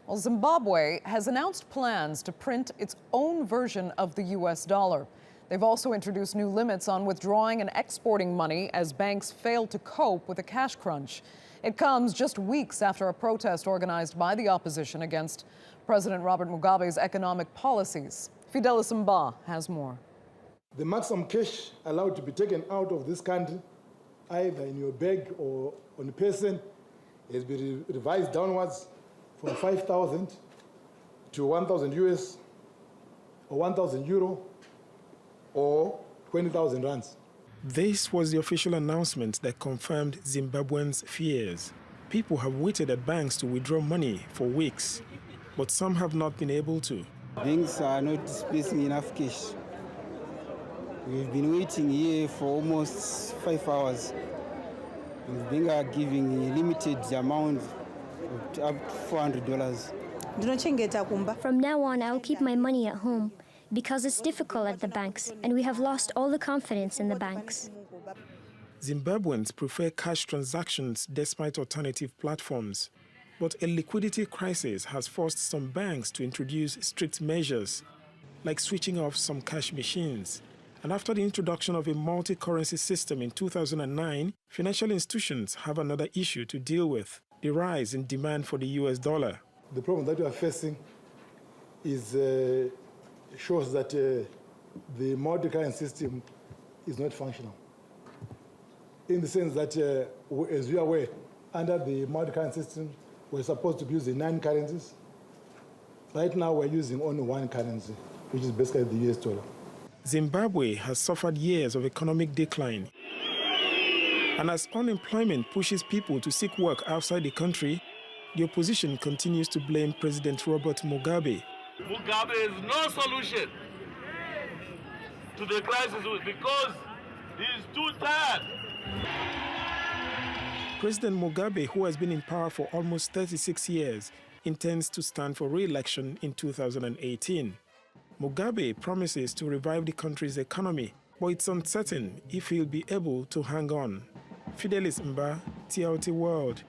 Well, Zimbabwe has announced plans to print its own version of the U.S. dollar. They've also introduced new limits on withdrawing and exporting money as banks fail to cope with a cash crunch. It comes just weeks after a protest organized by the opposition against President Robert Mugabe's economic policies. Fidelis Mba has more. The maximum cash allowed to be taken out of this country, either in your bag or on a person, has been revised downwards from 5,000 to 1,000 US or 1,000 euro or 20,000 rands. This was the official announcement that confirmed Zimbabweans' fears. People have waited at banks to withdraw money for weeks, but some have not been able to. Banks are not dispersing enough cash. We've been waiting here for almost 5 hours. And the banks are giving a limited amount up to $400. From now on, I'll keep my money at home because it's difficult at the banks and we have lost all the confidence in the banks. Zimbabweans prefer cash transactions despite alternative platforms. But a liquidity crisis has forced some banks to introduce strict measures, like switching off some cash machines. And after the introduction of a multi-currency system in 2009, financial institutions have another issue to deal with: the rise in demand for the U.S. dollar. The problem that we are facing is shows that the multi-currency system is not functional. In the sense that, as we are aware, under the multi-currency system, we're supposed to be using 9 currencies. Right now, we're using only 1 currency, which is basically the U.S. dollar. Zimbabwe has suffered years of economic decline. And as unemployment pushes people to seek work outside the country, the opposition continues to blame President Robert Mugabe. Mugabe is no solution to the crisis because he's too tired. President Mugabe, who has been in power for almost 36 years, intends to stand for re-election in 2018. Mugabe promises to revive the country's economy, but it's uncertain if he'll be able to hang on. Fidelis Mba, TLT World.